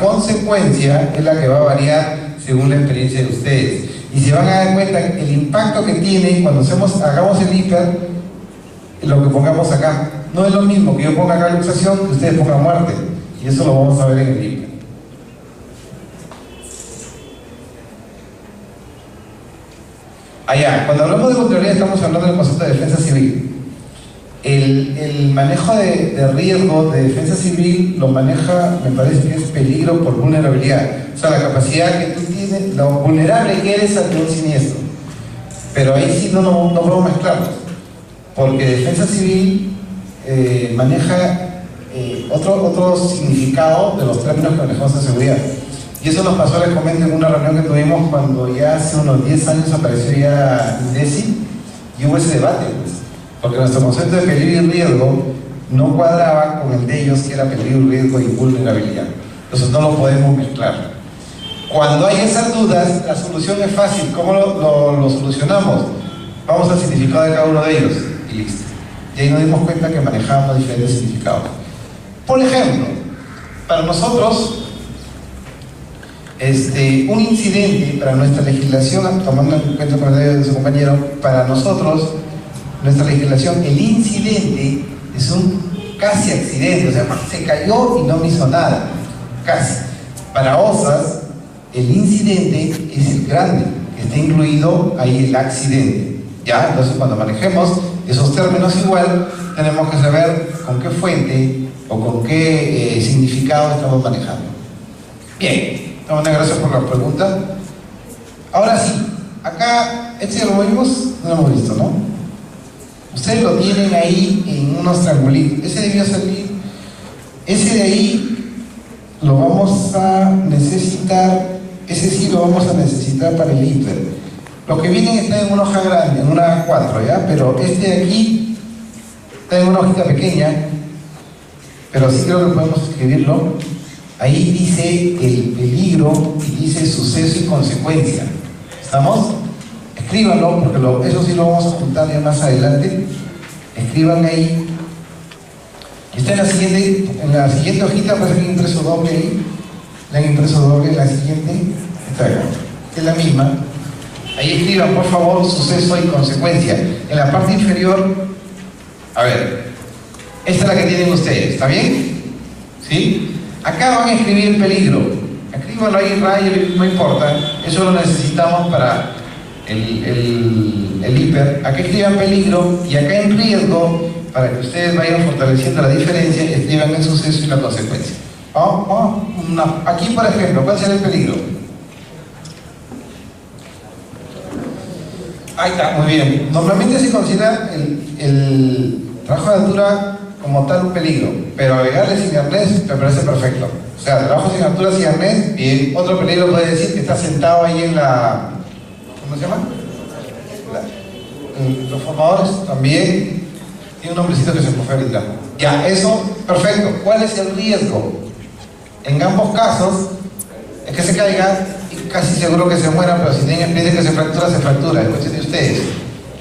consecuencia es la que va a variar según la experiencia de ustedes. Y se van a dar cuenta el impacto que tiene cuando hagamos el hiper, lo que pongamos acá. No es lo mismo que yo ponga acá luxación que ustedes pongan muerte. Y eso lo vamos a ver en el hiper. Allá, cuando hablamos de Contraloría estamos hablando del concepto de defensa civil. El manejo de riesgo de defensa civil lo maneja, me parece que es peligro por vulnerabilidad. O sea, la capacidad que tú tienes, lo vulnerable que eres ante un siniestro. Pero ahí sí no podemos mezclarlos. Porque defensa civil maneja otro significado de los términos que manejamos en seguridad. Y eso nos pasó, les comento, en una reunión que tuvimos cuando ya hace unos 10 años apareció ya INDECI y hubo ese debate, pues, porque nuestro concepto de peligro y riesgo no cuadraba con el de ellos, que era peligro, riesgo y vulnerabilidad. Entonces no lo podemos mezclar. Cuando hay esas dudas, la solución es fácil. ¿Cómo lo solucionamos? Vamos al significado de cada uno de ellos y listo. Y ahí nos dimos cuenta que manejábamos diferentes significados. Por ejemplo, para nosotros, un incidente, para nuestra legislación, tomando en cuenta el comentario de su compañero, para nosotros, nuestra legislación, el incidente es un casi accidente, o sea, se cayó y no me hizo nada, casi. Para OSAS, el incidente es el grande, que está incluido ahí el accidente, ¿ya? Entonces, cuando manejemos esos términos igual, tenemos que saber con qué fuente o con qué significado estamos manejando. Bien. Gracias por la pregunta. Ahora sí, acá, ¿este lo vimos? No lo hemos visto, ¿no? Ustedes lo tienen ahí en unos triangulitos. Ese debió salir. Ese de ahí lo vamos a necesitar. Ese sí lo vamos a necesitar para el hiper. Los que vienen están en una hoja grande, en una A4, ¿ya? Pero este de aquí está en una hojita pequeña. Pero sí creo que podemos escribirlo. Ahí dice el peligro y dice suceso y consecuencia. ¿Estamos? Escríbanlo, porque eso sí lo vamos a juntar ya más adelante. Escriban ahí. Y está en la siguiente hojita, parece que hay impreso doble ahí. Le han impreso doble, la siguiente está acá, que es la misma. Ahí escriban, por favor, suceso y consecuencia. En la parte inferior, a ver, esta es la que tienen ustedes, ¿está bien? ¿Sí? Acá van a escribir peligro. Escríbanlo ahí, rayo, no importa. Eso lo necesitamos para el hiper. Acá escriban peligro y acá en riesgo, para que ustedes vayan fortaleciendo la diferencia, escriban el suceso y la consecuencia. Aquí, por ejemplo, ¿cuál será el peligro? Ahí está, muy bien. Normalmente se considera el trabajo de altura como tal un peligro, pero agregarle sin arnés me parece perfecto. O sea, trabajo sin altura, sin arnés, bien. Otro peligro puede decir que está sentado ahí en la... ¿cómo se llama? Los formadores también. Tiene un nombrecito que se me fue ahorita. Ya, eso, perfecto. ¿Cuál es el riesgo? En ambos casos, es que se caiga y casi seguro que se muera, pero si tienen experiencia que se fractura, es cuestión de ustedes.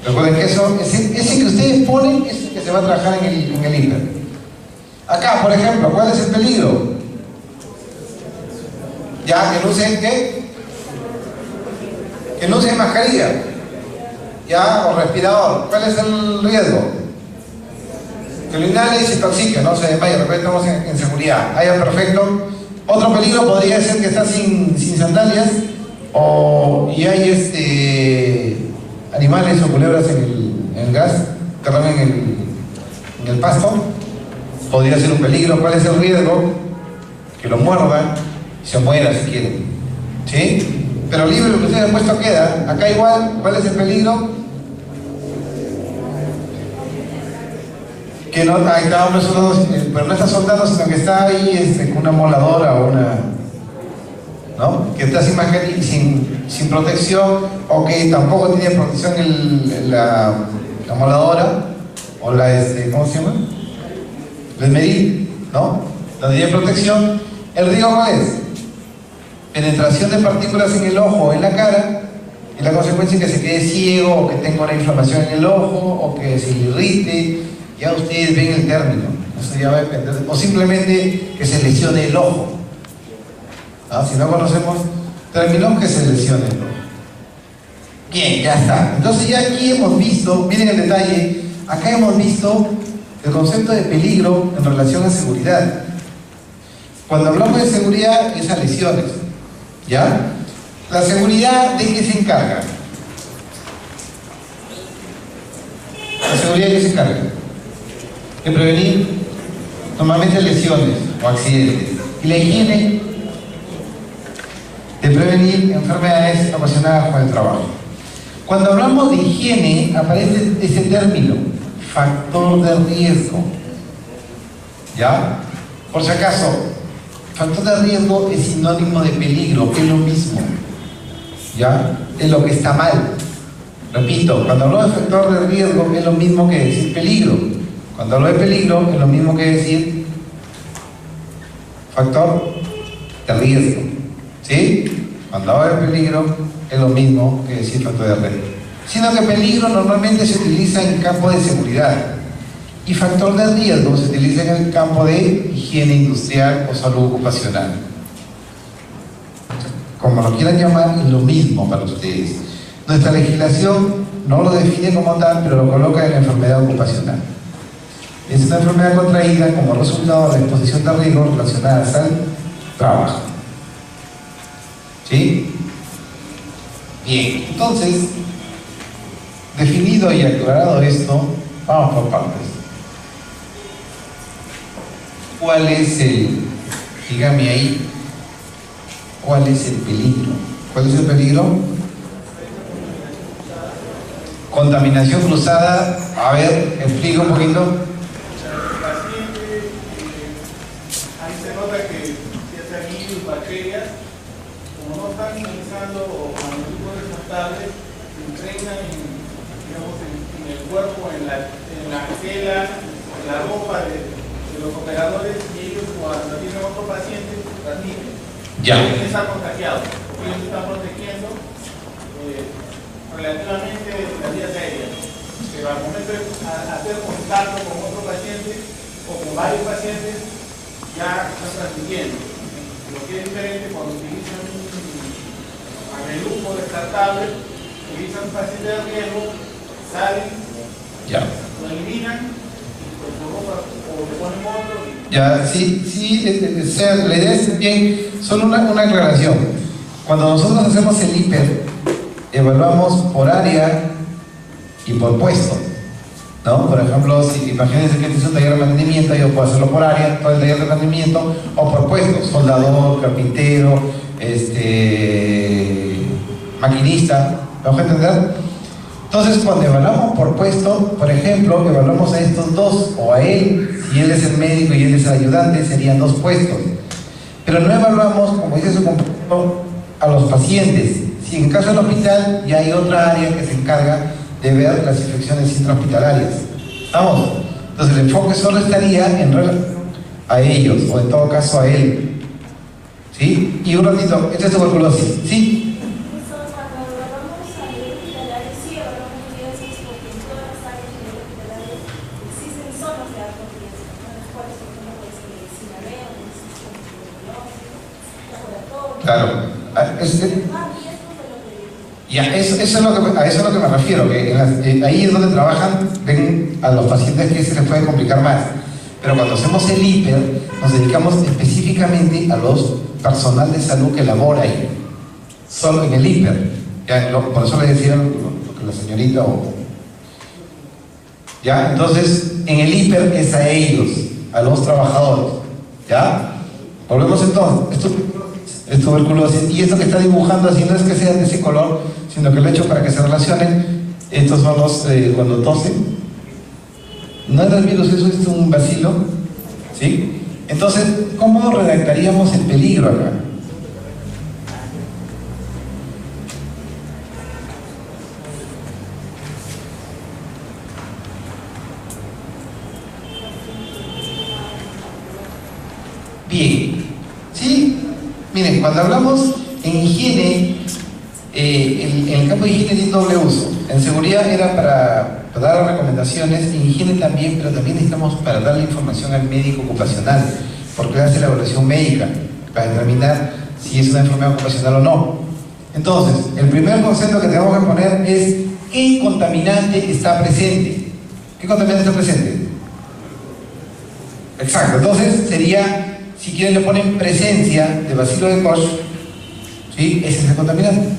Recuerden que eso, ese que ustedes ponen es el que se va a trabajar en el hiper. Acá, por ejemplo, ¿cuál es el peligro? Ya, que no usen ¿qué? Que no usen mascarilla. Ya, o respirador. ¿Cuál es el riesgo? Que lo inhale y se intoxique, no se desmaye. De repente estamos en seguridad. Ahí perfecto. Otro peligro podría ser que está sin sandalias y hay animales o culebras en el gas, perdón, en el pasto. Podría ser un peligro. ¿Cuál es el riesgo? Que lo muerdan y se muera si quieren. ¿Sí? Pero libre lo que ustedes han puesto queda. Acá igual, ¿cuál es el peligro? Que no, ahí está, pero no está soldando, sino que está ahí con una moladora o una... ¿no? Que está sin mascarilla, sin protección, o que tampoco tiene protección la moladora, o la, ¿cómo se llama? El medil, ¿no? No tiene protección. ¿El riesgo cuál es? Penetración de partículas en el ojo o en la cara, y la consecuencia es que se quede ciego, o que tenga una inflamación en el ojo, o que se le irrite. Ya ustedes ven el término, eso ya va a depender, o simplemente que se lesione el ojo. ¿no? Si no conocemos términos, que se lesione. Bien, ya está. Entonces ya aquí hemos visto, miren el detalle, acá hemos visto el concepto de peligro en relación a seguridad. Cuando hablamos de seguridad es a lesiones, ¿ya? La seguridad, ¿de qué se encarga? La seguridad, ¿de qué se encarga? De prevenir normalmente lesiones o accidentes. Y la higiene, de prevenir enfermedades ocasionadas por el trabajo. Cuando hablamos de higiene, aparece ese término, factor de riesgo. ¿Ya? Por si acaso, factor de riesgo es sinónimo de peligro, que es lo mismo. ¿Ya? Es lo que está mal. Repito, cuando hablo de factor de riesgo es lo mismo que decir peligro. Cuando hablo de peligro es lo mismo que decir factor de riesgo. ¿Sí? Cuando hablo de peligro es lo mismo que decir factor de riesgo. Sino que peligro normalmente se utiliza en campo de seguridad y factor de riesgo se utiliza en el campo de higiene industrial o salud ocupacional. Como lo quieran llamar, es lo mismo para ustedes. Nuestra legislación no lo define como tal, pero lo coloca en la enfermedad ocupacional. Es una enfermedad contraída como resultado de la exposición de riesgos relacionadas al trabajo. ¿Sí? Bien, entonces, definido y aclarado esto, vamos por partes. ¿Cuál es dígame ahí, cuál es el peligro? ¿Cuál es el peligro? Contaminación cruzada. A ver, explica un poquito. Ahí se nota que ciertas virus, bacterias, como no están utilizando o con el tipo descartable, se impregnan en el cuerpo, en la tela, en la ropa de los operadores, y ellos cuando tienen otro paciente transmiten. Ya. Ellos están contagiados, porque ellos están protegiendo relativamente las vías aéreas. Pero al momento de hacer contacto con otro paciente o con varios pacientes, ya están transmitiendo. Lo que es diferente cuando utilizan un mameluco descartable, utilizan un paciente de riesgo, salen, Ya. lo eliminan, y su ropa o le ponen otro. Ya, sí, la idea es bien, solo una aclaración. Cuando nosotros hacemos el hiper, evaluamos por área y por puesto, ¿no? Por ejemplo, si imagínense que este es un taller de mantenimiento, yo puedo hacerlo por área, todo el taller de mantenimiento, o por puesto, soldador, carpintero, maquinista, ¿me vas a entender? Entonces, cuando evaluamos por puesto, por ejemplo, evaluamos a estos dos, o a él, si él es el médico y él es el ayudante, serían dos puestos. Pero no evaluamos, como dice su compañero, a los pacientes. Si en caso del hospital ya hay otra área que se encarga de ver las infecciones intrahospitalarias. ¿Estamos? Entonces el enfoque solo estaría en relación a ellos, o en todo caso a él. ¿Sí? Y un ratito, esta es tuberculosis. ¿Sí? Claro. Ya, eso es a eso es lo que me refiero, que ahí es donde trabajan, ven a los pacientes que se les puede complicar más. Pero cuando hacemos el hiper, nos dedicamos específicamente a los personal de salud que labora ahí, solo en el hiper. Ya, por eso le decía lo que la señorita ¿ya? Entonces, en el hiper es a ellos, a los trabajadores. ¿Ya? Volvemos entonces. Es tuberculosis, y esto que está dibujando así no es que sean de ese color, sino que lo he hecho para que se relacionen. Estos son los cuando tosen. No es el virus, eso es un bacilo, ¿sí? Entonces, ¿cómo redactaríamos el peligro acá? Bien, ¿sí? Miren, cuando hablamos en higiene, en el campo de higiene tiene doble uso. En seguridad era para dar recomendaciones, en higiene también, pero también necesitamos para darle información al médico ocupacional, porque hace la evaluación médica. para determinar si es una enfermedad ocupacional o no. Entonces, el primer concepto que tenemos que poner es ¿qué contaminante está presente? ¿Qué contaminante está presente? Exacto, entonces sería, si quieren le ponen presencia de bacilo de Koch, ¿sí? Ese es el contaminante,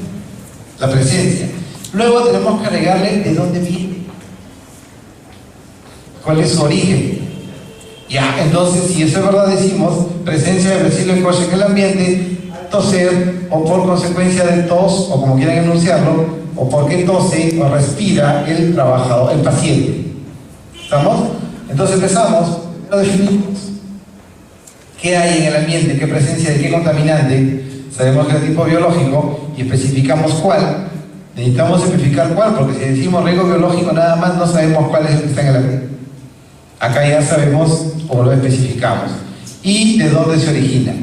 la presencia. Luego tenemos que agregarle de dónde viene, cuál es su origen. Ya, entonces, si eso es verdad, decimos presencia de bacilo de Koch en el ambiente, toser, o por consecuencia de tos, o como quieran enunciarlo, o porque tose o respira el trabajador, el paciente. ¿Estamos? Entonces empezamos, lo definimos. ¿Qué hay en el ambiente? ¿Qué presencia de qué contaminante? Sabemos que es de tipo biológico y especificamos cuál. Necesitamos especificar cuál, porque si decimos riesgo biológico nada más no sabemos cuál es el que está en el ambiente. Acá ya sabemos cómo lo especificamos. Y de dónde se origina.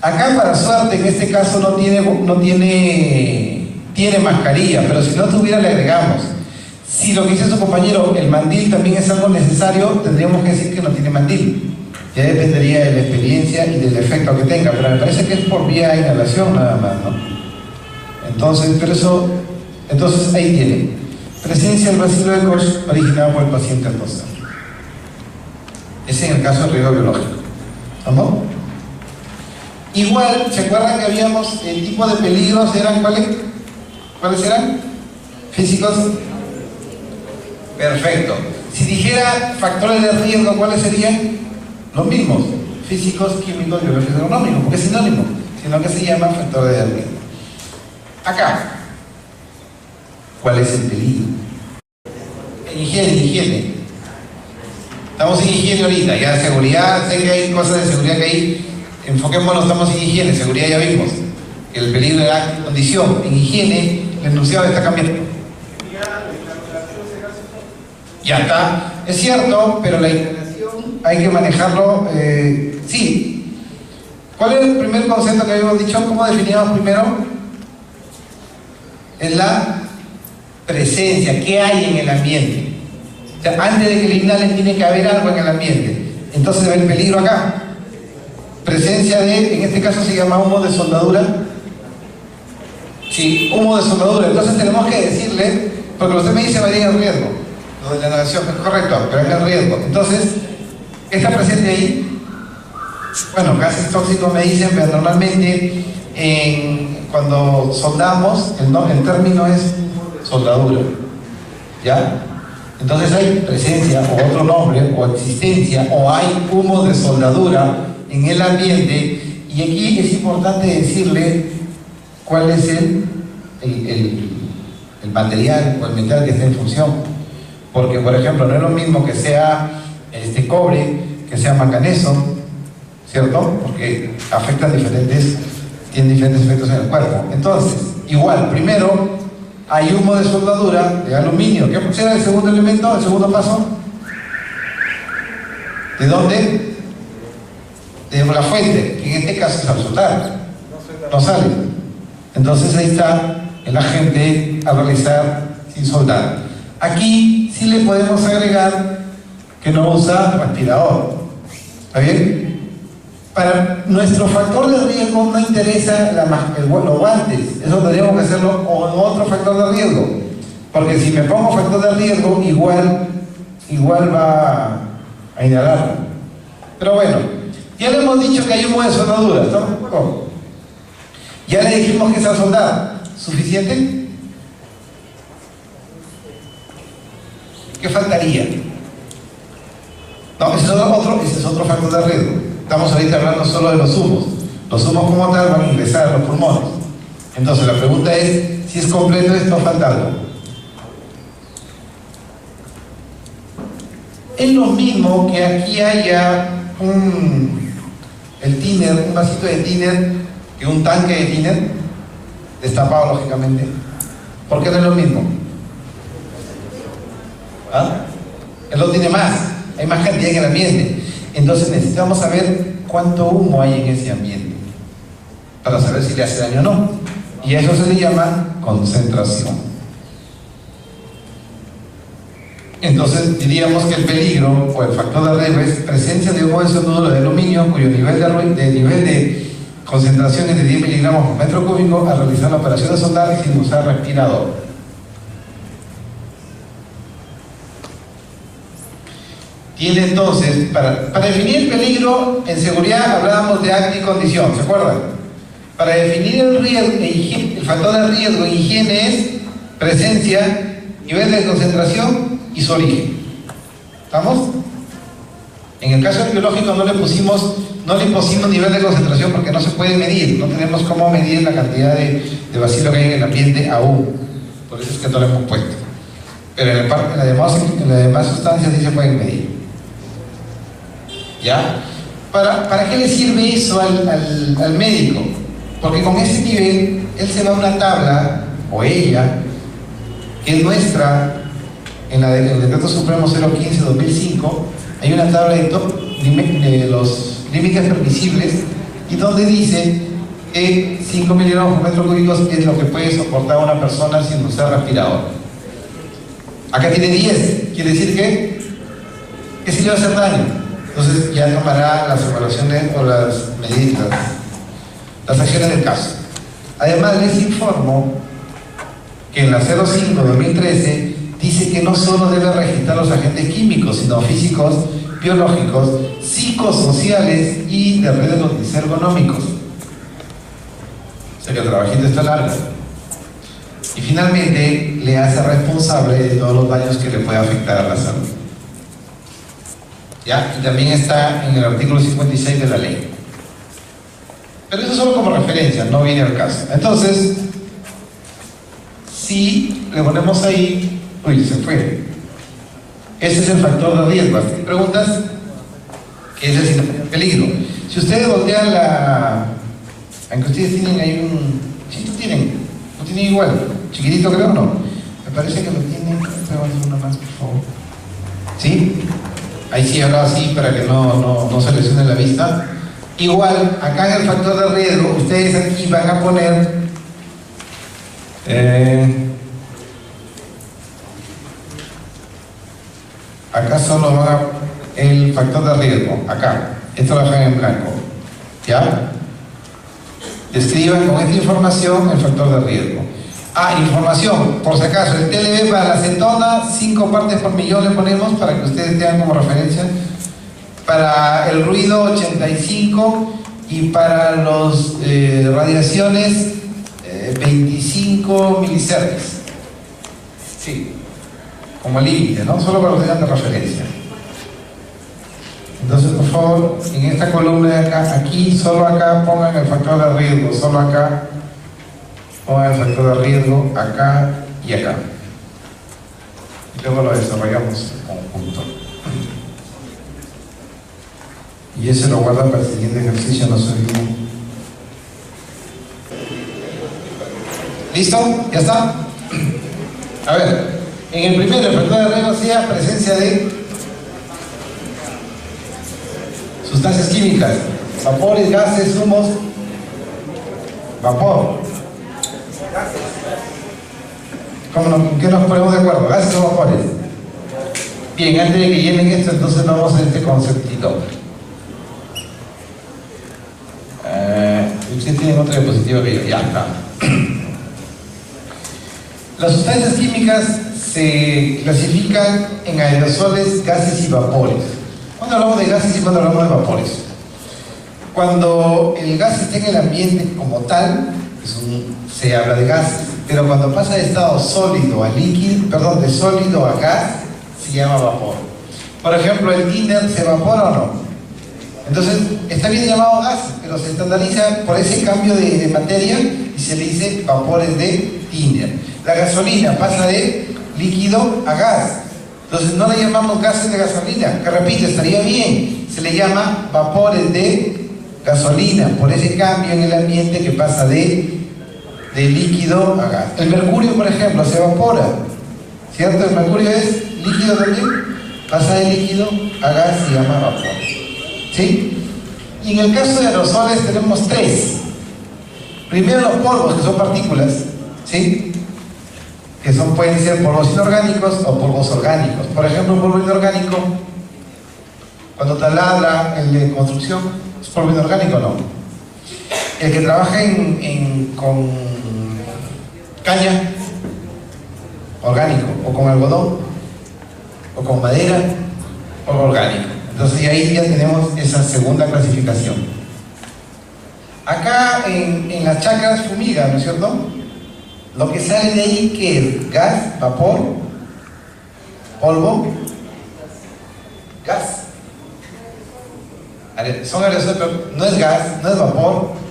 Acá, para suerte, en este caso no tiene mascarilla, pero si no tuviera le agregamos. Si lo que dice su compañero, el mandil también es algo necesario, tendríamos que decir que no tiene mandil. Ya dependería de la experiencia y del efecto que tenga, pero me parece que es por vía de inhalación nada más, ¿no? Entonces, entonces ahí tiene. Presencia del bacilo de Koch originado por el paciente al toser. Ese es en el caso del riesgo biológico. ¿Vamos? Igual, ¿se acuerdan que habíamos el tipo de peligros? ¿Eran cuáles? ¿Cuáles eran? ¿Físicos? Perfecto. Si dijera factores de riesgo, ¿cuáles serían? Los mismos. Físicos, químicos, biológicos, económicos, porque es sinónimo, sino que se llama factores de riesgo. Acá, ¿cuál es el peligro? Higiene. Estamos en higiene ahorita, ya seguridad, sé que hay cosas de seguridad que hay. Enfoquémonos, estamos en higiene, seguridad ya vimos. El peligro era condición. En higiene, el enunciado está cambiando. Ya está. Es cierto, pero la inhalación hay que manejarlo. Sí. ¿Cuál es el primer concepto que habíamos dicho? ¿Cómo definíamos primero? Es la presencia. ¿Qué hay en el ambiente? O sea, antes de que le inhalen tiene que haber algo en el ambiente. Entonces ve el peligro acá. Presencia de, en este caso se llama humo de soldadura. Sí, humo de soldadura. Entonces tenemos que decirle, porque usted me dice varía en riesgo. Lo de la inhalación es correcto, pero es el riesgo. Entonces, ¿está presente ahí? Bueno, gases tóxicos me dicen, pero normalmente cuando soldamos, el término es soldadura. ¿Ya? Entonces hay presencia, o otro nombre, o existencia, o hay humo de soldadura en el ambiente, y aquí es importante decirle cuál es el material o el metal que está en función, porque por ejemplo no es lo mismo que sea cobre que sea manganeso, ¿cierto? Porque tienen diferentes efectos en el cuerpo. Entonces, igual, primero hay humo de soldadura de aluminio. ¿Qué será el segundo elemento, el segundo paso? ¿De dónde? De la fuente, que en este caso es absolutar, no sale. Entonces ahí está el agente a realizar sin soldar. Aquí sí le podemos agregar que no usa respirador. ¿Está bien? Para nuestro factor de riesgo no interesa los guantes, eso tendríamos que hacerlo con otro factor de riesgo, porque si me pongo factor de riesgo igual va a inhalarlo. Pero bueno, ya le hemos dicho que hay humo de soldadura, ¿estamos de acuerdo? Ya le dijimos que es al soldar. ¿Suficiente? ¿Qué faltaría? No, ese es otro factor de riesgo. Estamos ahorita hablando solo de los humos. Los humos como tal van a ingresar a los pulmones. Entonces la pregunta es si es completo esto o falta algo. Es lo mismo que aquí haya el tiner, un vasito de tiner, que un tanque de tiner, destapado lógicamente. ¿Por qué no es lo mismo? ¿Ah? Él lo tiene más, hay más cantidad en el ambiente. Entonces necesitamos saber cuánto humo hay en ese ambiente para saber si le hace daño o no. Y a eso se le llama concentración. Entonces diríamos que el peligro o el factor de riesgo es presencia de humo de soldadura de aluminio cuyo nivel de concentraciones de 10 miligramos por metro cúbico al realizar la operación de soldar sin usar respirador. Tiene entonces, para definir el peligro en seguridad hablábamos de acto y condición, ¿se acuerdan? Para definir el riesgo, el factor de riesgo en higiene es presencia, nivel de concentración y su origen. ¿Estamos? En el caso del biológico no le impusimos nivel de concentración porque no se puede medir, no tenemos cómo medir la cantidad de bacilo que hay en el ambiente aún, por eso es que no lo hemos puesto. Pero en las demás sustancias sí se pueden medir. ¿Ya? ¿Para qué le sirve eso al médico? Porque con ese nivel, él se va a una tabla, o ella, que es nuestra, en el Decreto Supremo 015-2005, hay una tabla de los límites permisibles, y donde dice que 5 miligramos por metro cúbico es lo que puede soportar una persona sin usar respirador. Acá tiene 10, quiere decir que sí le va a hacer daño. Entonces ya tomará las evaluaciones o las medidas, las acciones del caso. Además les informo que en la 05-2013 dice que no solo debe registrar los agentes químicos, sino físicos, biológicos, psicosociales y de riesgos ergonómicos. O sea que el trabajito está largo. Y finalmente le hace responsable de todos los daños que le puede afectar a la salud. ¿Ya? Y también está en el artículo 56 de la ley. Pero eso solo como referencia, no viene al caso. Entonces, si le ponemos ahí, uy, se fue. Ese es el factor de riesgo. ¿Hay preguntas? ¿Qué es el peligro? Si ustedes voltean aunque ustedes tienen ahí sí, lo tienen igual. Chiquitito creo, ¿no? Me parece que lo tienen. Vamos a hacer una más, por favor. ¿Sí? Ahí sí, ahora sí, para que no se lesione la vista. Igual, acá en el factor de riesgo, ustedes aquí van a poner acá solo van el factor de riesgo, acá, esto lo dejan en blanco, ¿ya? Describan con esta información el factor de riesgo. Información, por si acaso, el TLB para la acetona, 5 partes por millón le ponemos para que ustedes tengan como referencia. Para el ruido 85 y para los radiaciones 25 miliservios. Sí, como límite, ¿no? Solo para que tengan de referencia. Entonces, por favor, en esta columna de acá, aquí, solo acá pongan el factor de riesgo, solo acá pongan el factor de riesgo, acá y acá. Y luego lo desarrollamos en conjunto. Y ese lo guardan para el siguiente ejercicio, no se olviden. ¿Listo? ¿Ya está? A ver, en el primero, el factor de riesgo sea presencia de sustancias químicas, vapores, gases, humos, vapor. ¿En qué nos ponemos de acuerdo? ¿Gases o vapores? Bien, antes de que llenen esto, entonces vamos a este conceptito. Ustedes tienen otra diapositiva que yo, ya está. Las sustancias químicas se clasifican en aerosoles, gases y vapores. ¿Cuándo hablamos de gases y cuándo hablamos de vapores? Cuando el gas está en el ambiente como tal, se habla de gases, pero cuando pasa de estado sólido a líquido, de sólido a gas, se llama vapor. Por ejemplo, el thinner se evapora o no. Entonces, está bien llamado gas, pero se estandariza por ese cambio de materia y se le dice vapores de thinner. La gasolina pasa de líquido a gas. Entonces, no le llamamos gases de gasolina, que repito, estaría bien. Se le llama vapores de gasolina, por ese cambio en el ambiente que pasa de líquido a gas. El mercurio, por ejemplo, se evapora, ¿cierto? El mercurio es líquido también, pasa de líquido a gas, se llama vapor. ¿Sí? Y en el caso de aerosoles tenemos 3. Primero los polvos, que son partículas, ¿sí? Que pueden ser polvos inorgánicos o polvos orgánicos. Por ejemplo, un polvo inorgánico, cuando taladra el de construcción, ¿es polvo inorgánico o no? El que trabaja con caña, orgánico, o con algodón, o con madera, o orgánico. Entonces ahí ya tenemos esa segunda clasificación. Acá en las chacras fumiga, ¿no es cierto? Lo que sale de ahí, ¿qué es? Gas, vapor, polvo, gas. Son aerosoles, pero no es gas, no es vapor,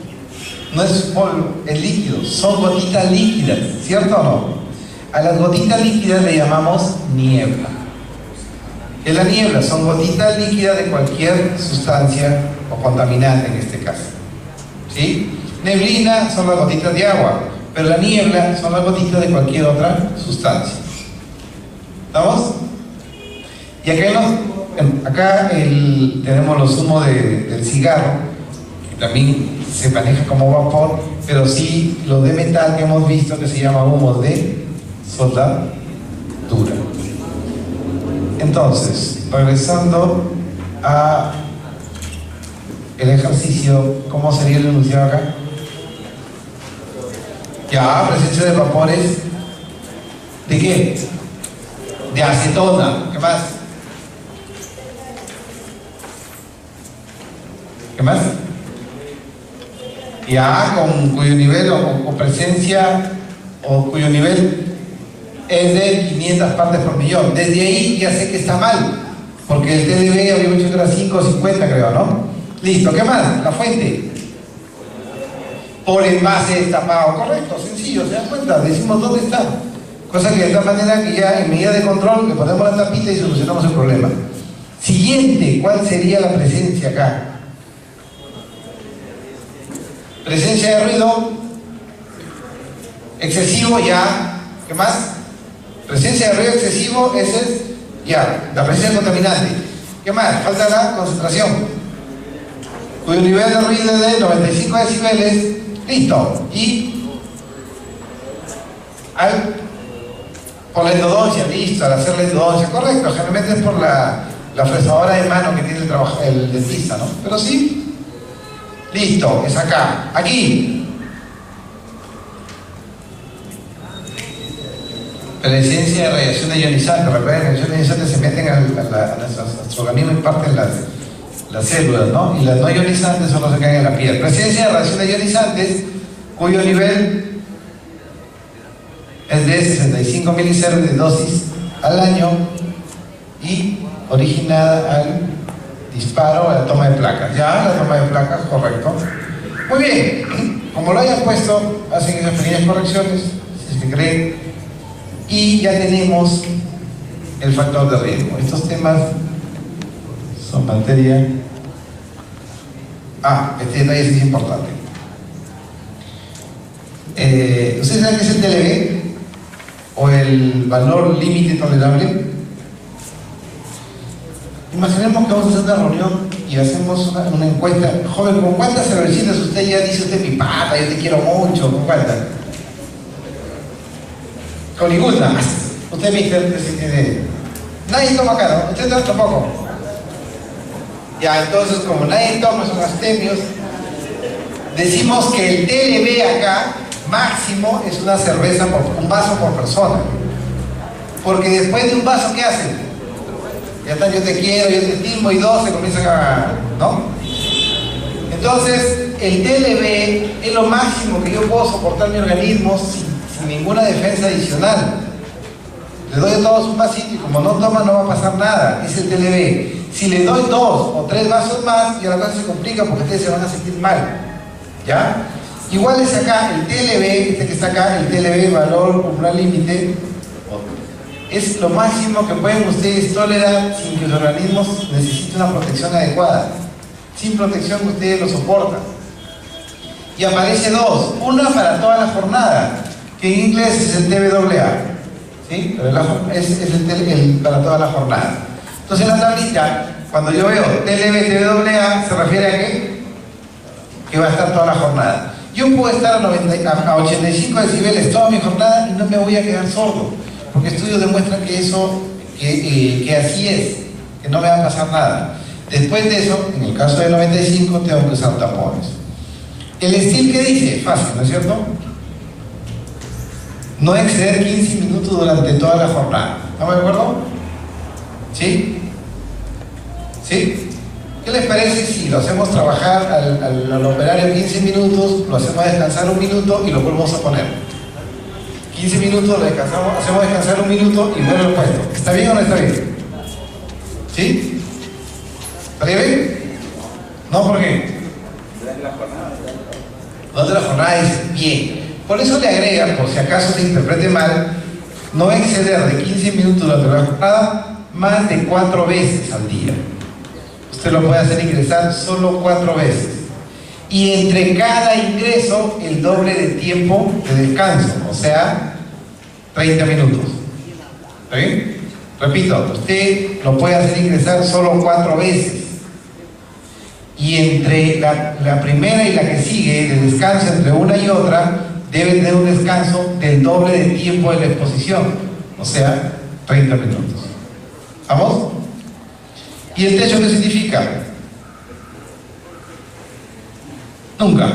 no es polvo, es líquido, son gotitas líquidas, ¿cierto o no? A las gotitas líquidas le llamamos niebla. ¿Qué es la niebla? Son gotitas líquidas de cualquier sustancia o contaminante en este caso. ¿Sí? Neblina son las gotitas de agua, pero la niebla son las gotitas de cualquier otra sustancia. ¿Estamos? Y acá tenemos los humos del cigarro, que también se maneja como vapor, pero sí los de metal que hemos visto que se llama humos de soldadura. Entonces, regresando a el ejercicio, ¿cómo sería el enunciado acá? Ya, presencia de vapores. ¿De qué? De acetona. ¿Qué más? ¿Qué más? Ya, con cuyo nivel o presencia o cuyo nivel es de 500 partes por millón. Desde ahí ya sé que está mal, porque el TDB había dicho que era 5 o 50, creo, ¿no? Listo, ¿qué más? La fuente. Por envase destapado, correcto, sencillo, ¿se dan cuenta? Decimos dónde está. Cosa que de esta manera que ya en medida de control le ponemos la tapita y solucionamos el problema. Siguiente, ¿cuál sería la presencia acá? Presencia de ruido excesivo, ya. ¿Qué más? Presencia de ruido excesivo, ese es ya, la presencia de contaminante. ¿Qué más? Falta la concentración, cuyo nivel de ruido es de 95 decibeles. Listo. Y por la endodoncia, listo, al hacer la endodoncia, correcto, generalmente es por la fresadora de mano que tiene el dentista, ¿no? Pero sí, listo, es acá. Aquí. Presencia de radiación ionizante. Recuerden que la radiación ionizante se meten a nuestro organismo y parten las células, ¿no? Y las no ionizantes solo se caen en la piel. Presencia de radiaciones ionizantes cuyo nivel es de 65 milisieverts de dosis al año y originada al disparo, a la toma de placas. Ya, la toma de placas, correcto. Muy bien, como lo hayan puesto, hacen esas pequeñas correcciones, si se creen. Y ya tenemos el factor de riesgo. Estos temas son materia. Este detalle sí es importante. ¿Ustedes saben qué es el TLB? O el valor límite tolerable. Imaginemos que vamos a hacer una reunión y hacemos una encuesta. Joven, ¿con cuántas cervecitas usted ya dice usted mi pata, yo te quiero mucho? ¿Con cuántas? Con ninguna. Usted me dice, nadie toma acá, ¿no? Usted tampoco. Ya, entonces, como nadie toma, son astemios, decimos que el TLB acá, máximo, es una cerveza, un vaso por persona. Porque después de un vaso, ¿qué hacen? Ya está, yo te quiero, yo te estimo, y dos se comienzan a... ¿no? Entonces, el TLB es lo máximo que yo puedo soportar mi organismo sin ninguna defensa adicional. Le doy a todos un vasito y como no toman no va a pasar nada. Es el TLB. Si le doy 2 o 3 vasos más, ya la cosa se complica porque ustedes se van a sentir mal. ¿Ya? Igual es acá, el TLB, este que está acá, el TLB, valor umbral límite, es lo máximo que pueden ustedes tolerar sin que su organismo necesite una protección adecuada. Sin protección ustedes lo soportan. Y aparece 2, una para toda la jornada, que en inglés es el TBAA, ¿sí? Pero es el para toda la jornada. Entonces en la tablita, cuando yo veo TLB, TBAA, se refiere a qué? Que va a estar toda la jornada. Yo puedo estar a 85 decibeles toda mi jornada y no me voy a quedar sordo, porque estudios demuestran que eso, que así es, que no me va a pasar nada. Después de eso, en el caso de 95, tengo que usar tapones. El estilo que dice, fácil, ¿no es cierto? No exceder 15 minutos durante toda la jornada. ¿Estamos de acuerdo? ¿Sí? ¿Sí? ¿Qué les parece si lo hacemos trabajar al operario 15 minutos, lo hacemos descansar un minuto y lo volvemos a poner? 15 minutos, lo descansamos, hacemos descansar un minuto y vuelve al puesto. ¿Está bien o no está bien? ¿Sí? ¿Estaría bien? No, ¿por qué? Durante la jornada dice bien. Por eso le agrega, por si acaso se interprete mal, no exceder de 15 minutos durante la jornada más de 4 veces al día. Usted lo puede hacer ingresar solo 4 veces. Y entre cada ingreso, el doble de tiempo de descanso, o sea, 30 minutos. ¿Está bien? Repito, usted lo puede hacer ingresar solo 4 veces. Y entre la primera y la que sigue, de descanso entre una y otra, debe tener un descanso del doble de tiempo de la exposición, o sea, 30 minutos. ¿Vamos? ¿Y el techo qué significa? Nunca.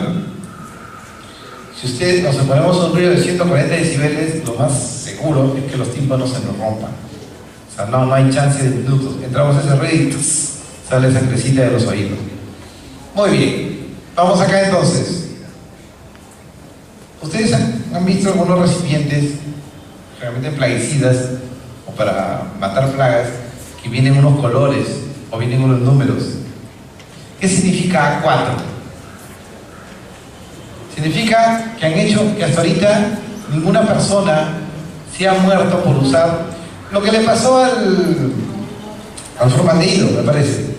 Si usted nos ponemos un ruido de 140 decibeles, lo más seguro es que los tímpanos se nos rompan. O sea, no hay chance de minutos. Entramos a ese ruido y sale sangrecita de los oídos. Muy bien. Vamos acá entonces. Ustedes han visto algunos recipientes, realmente plaguicidas, o para matar plagas, que vienen unos colores o vienen unos números. ¿Qué significa A4? Significa que han hecho que hasta ahorita ninguna persona se ha muerto por usar lo que le pasó al formaldehído, me parece.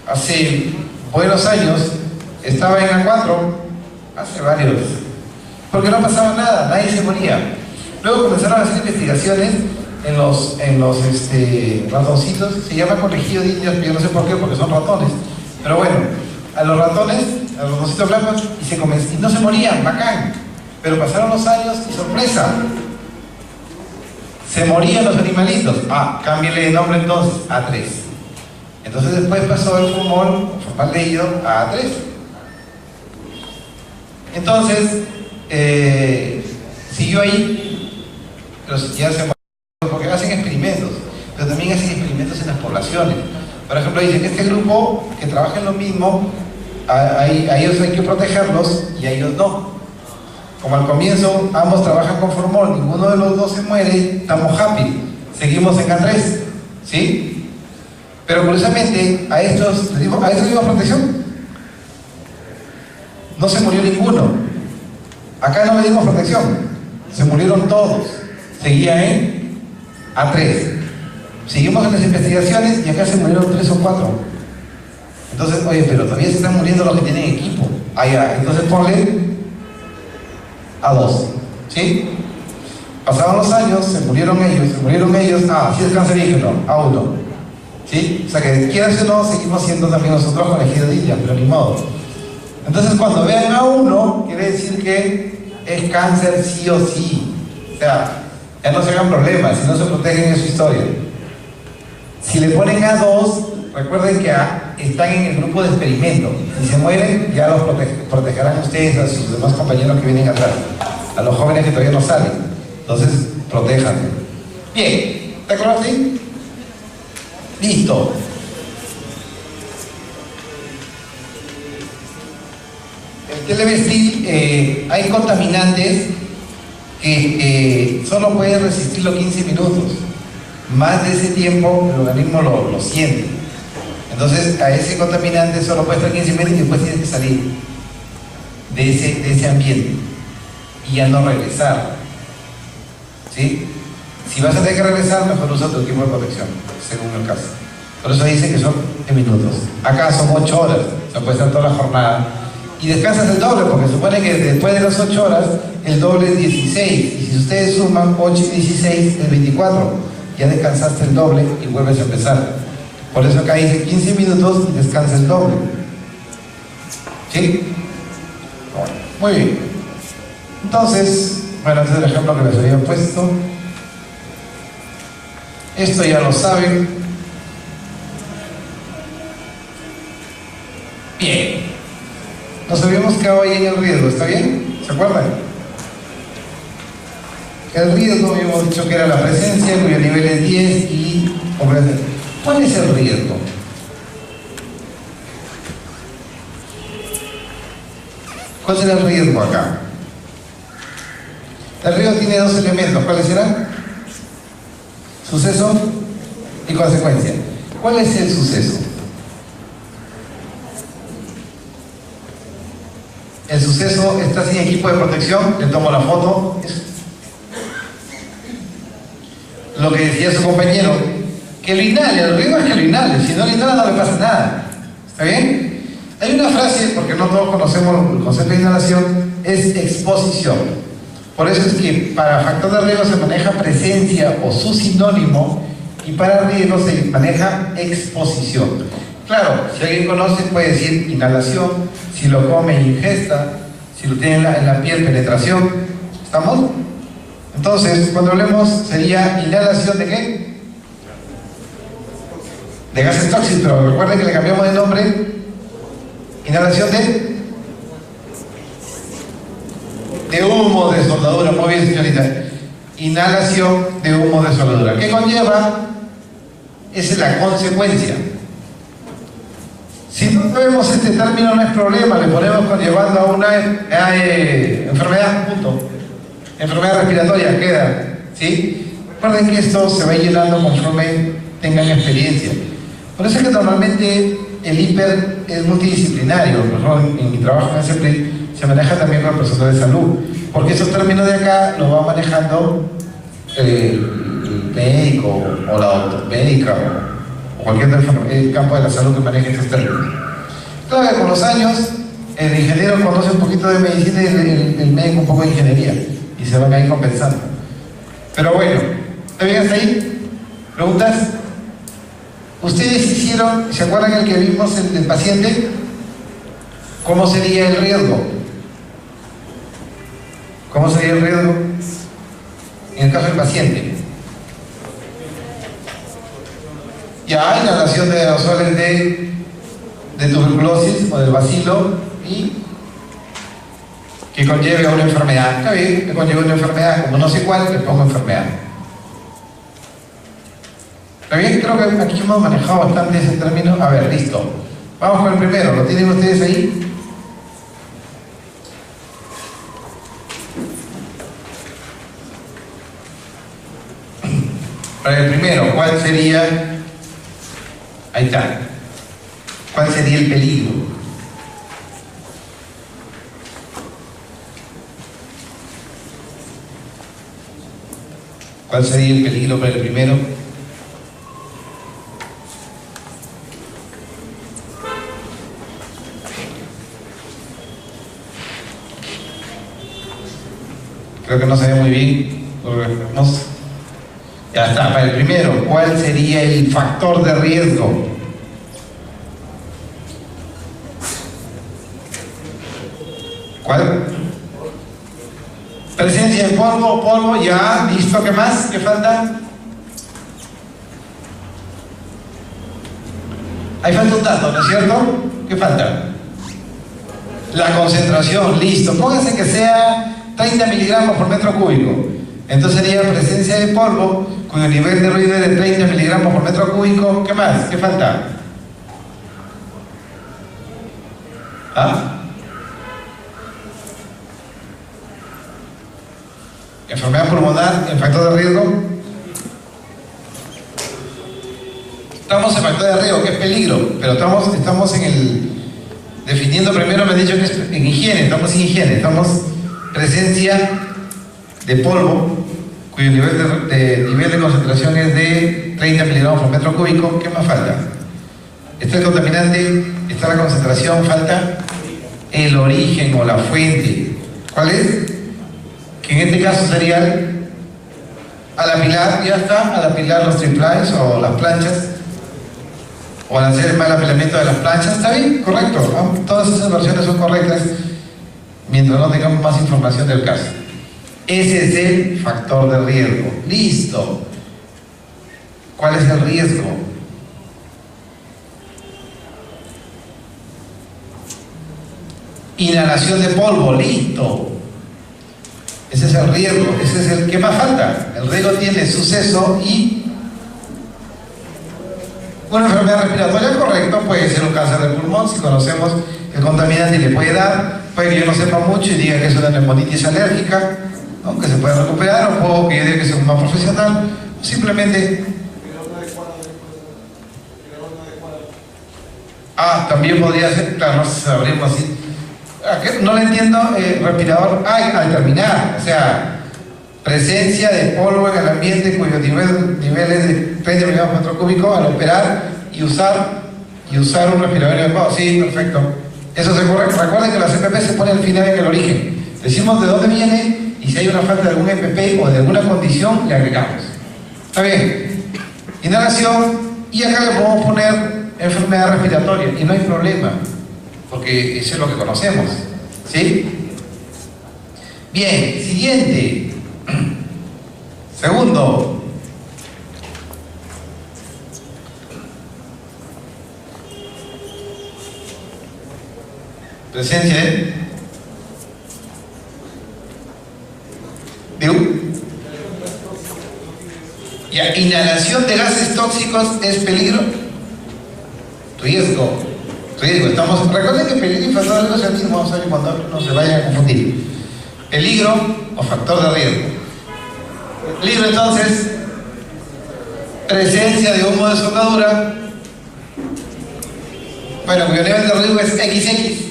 Hace buenos años estaba en A4, hace varios, porque no pasaba nada, nadie se moría. Luego comenzaron a hacer investigaciones en los ratoncitos, se llama colegio de indios, yo no sé por qué, porque son ratones, pero bueno, a los ratones, a los ratoncitos blancos, y no se morían, bacán, pero pasaron los años y sorpresa, se morían los animalitos. Cámbiale de nombre entonces, A3. Entonces después pasó el formaldehído a A3. Entonces, siguió ahí, pero ya se murió porque hacen experimentos, pero también hacen experimentos en las poblaciones. Por ejemplo, dicen que este grupo que trabaja en lo mismo, a ellos hay que protegerlos y a ellos no. Como al comienzo ambos trabajan con formol, ninguno de los dos se muere, estamos happy, seguimos en A3, ¿sí? Pero curiosamente a estos les dimos protección, no se murió ninguno. Acá no le dimos protección, se murieron todos, seguía en A3. Seguimos en las investigaciones y acá se murieron 3 o 4. Entonces, oye, pero todavía se están muriendo los que tienen equipo. Ya, entonces ponle A2, ¿sí? Pasaban los años, se murieron ellos, sí es cancerígeno, A1, ¿sí? O sea que quieras o no, seguimos siendo también nosotros colegios de indias, pero ni modo. Entonces cuando vean A1, quiere decir que es cáncer sí o sí. O sea, ya no se hagan problemas, si no se protegen en su historia. Si le ponen A2, recuerden que están en el grupo de experimento. Si se mueren, ya los protegerán ustedes a sus demás compañeros que vienen atrás, a los jóvenes que todavía no salen. Entonces, protéjanse. Bien, ¿te acordaste? Listo. El televestil, hay contaminantes que solo pueden resistir los 15 minutos. Más de ese tiempo el organismo lo siente. Entonces a ese contaminante solo puede estar 15 minutos y después tienes que salir de ese ambiente y ya no regresar, ¿sí? Si vas a tener que regresar, mejor usa tu equipo de protección, según el caso. Por eso dice que son 10 minutos. Acá son 8 horas, o sea, puede estar toda la jornada. Y descansas el doble, porque se supone que después de las 8 horas, el doble es 16. Y si ustedes suman 8 y 16, es 24. Ya descansaste el doble y vuelves a empezar. Por eso acá dice 15 minutos y descansa el doble. ¿Sí? Bueno, muy bien. Entonces, bueno, este es el ejemplo que les había puesto. Esto ya lo saben. Bien. Nos habíamos quedado ahí en el riesgo, ¿está bien? ¿Se acuerdan? El riesgo habíamos dicho que era la presencia, cuyo nivel es 10 y... ¿Cuál es el riesgo? ¿Cuál será el riesgo acá? El riesgo tiene dos elementos. ¿Cuáles serán? Suceso y consecuencia. ¿Cuál es el suceso? El suceso está sin equipo de protección, le tomo la foto. Lo que decía su compañero, que lo inhale, el riesgo es que lo inhale, si no lo inhala no le pasa nada. ¿Está bien? Hay una frase, porque no todos conocemos el concepto de inhalación, es exposición. Por eso es que para factor de riesgo se maneja presencia o su sinónimo, y para riesgo se maneja exposición. Claro, si alguien conoce puede decir inhalación, si lo come, ingesta, si lo tiene en la piel, penetración. ¿Estamos? Entonces, cuando hablemos sería inhalación de ¿qué? De gases tóxicos, pero recuerden que le cambiamos de nombre. Inhalación de humo de soldadura. Muy bien, señorita. Inhalación de humo de soldadura. ¿Qué conlleva? Esa es la consecuencia. Si no sabemos este término no es problema, le ponemos conllevando a una enfermedad, punto. Enfermedad respiratoria, queda, ¿sí? Recuerden que esto se va llenando conforme tengan experiencia. Por eso es que normalmente el hiper es multidisciplinario. Por ejemplo, en mi trabajo en SEPRE se maneja también con el personal de salud, porque esos términos de acá los va manejando el médico o la ortopédica o cualquier campo de la salud que maneje estos términos. Claro que con los años el ingeniero conoce un poquito de medicina y el médico un poco de ingeniería, y se van a ir compensando. Pero bueno, ¿está bien hasta ahí? ¿Preguntas? ¿Ustedes hicieron, se acuerdan el que vimos el paciente? ¿Cómo sería el riesgo? ¿Cómo sería el riesgo? En el caso del paciente. Ya hay inhalación de aerosoles de tuberculosis o del bacilo y que conlleve a una enfermedad. Está bien, que conlleve una enfermedad, como no sé cuál, le pongo enfermedad. ¿Está bien? Creo que aquí hemos manejado bastante ese término. A ver, listo. Vamos con el primero, ¿lo tienen ustedes ahí? Para el primero, ¿cuál sería? Ahí está. ¿Cuál sería el peligro? ¿Cuál sería el peligro para el primero? Creo que no se ve muy bien. Ya está, para el primero, ¿cuál sería el factor de riesgo? ¿Cuál? Presencia de polvo, ya, listo, ¿qué más? ¿Qué falta? Ahí falta un dato, ¿no es cierto? ¿Qué falta? La concentración, listo, pónganse que sea 30 miligramos por metro cúbico. Entonces sería presencia de polvo cuyo nivel de ruido es de 30 miligramos por metro cúbico. ¿Qué más? ¿Qué falta? ¿Ah? Enfermedad pulmonar, el factor de riesgo. Estamos en factor de riesgo, que es peligro, pero estamos en el... Definiendo primero, me he dicho que es en higiene, estamos en higiene, estamos presencia de polvo cuyo nivel de concentración es de 30 miligramos por metro cúbico. ¿Qué más falta? Está el contaminante, está la concentración, falta el origen o la fuente. ¿Cuál es? Que en este caso sería al apilar, ya está, al apilar los triplies o las planchas, o al hacer el mal apilamiento de las planchas. ¿Está bien? Correcto. Todas esas versiones son correctas mientras no tengamos más información del caso. Ese es el factor de riesgo. Listo. ¿Cuál es el riesgo? Inhalación de polvo, listo. Ese es el riesgo, ese es el que más falta. El riesgo tiene suceso y una enfermedad respiratoria, correcto, puede ser un cáncer de pulmón, si conocemos el contaminante le puede dar, puede que yo no sepa mucho y diga que es una neumonitis alérgica, ¿no? Que se puede recuperar, o puedo que yo diga que es un más profesional, o simplemente... también podría ser, claro, no sabríamos así. No le entiendo, respirador, al terminar, o sea, presencia de polvo en el ambiente cuyos niveles de 30 miligramos por metro cúbico al operar y usar un respirador adecuado. Sí, perfecto. Eso se corre. Recuerden que la CPP se pone al final en el origen. Decimos de dónde viene y si hay una falta de algún EPP o de alguna condición, le agregamos. Está bien. Inhalación, y acá le podemos poner enfermedad respiratoria y no hay problema, porque eso es lo que conocemos. ¿Sí? Bien, siguiente. Segundo. Presencia ya, inhalación de gases tóxicos es peligro. Riesgo. Recuerden que peligro y factor de riesgo es el mismo, vamos a ver cuando no se vayan a confundir. Peligro o factor de riesgo. Peligro, entonces, presencia de humo de soldadura. Bueno, cuyo nivel de riesgo es XX.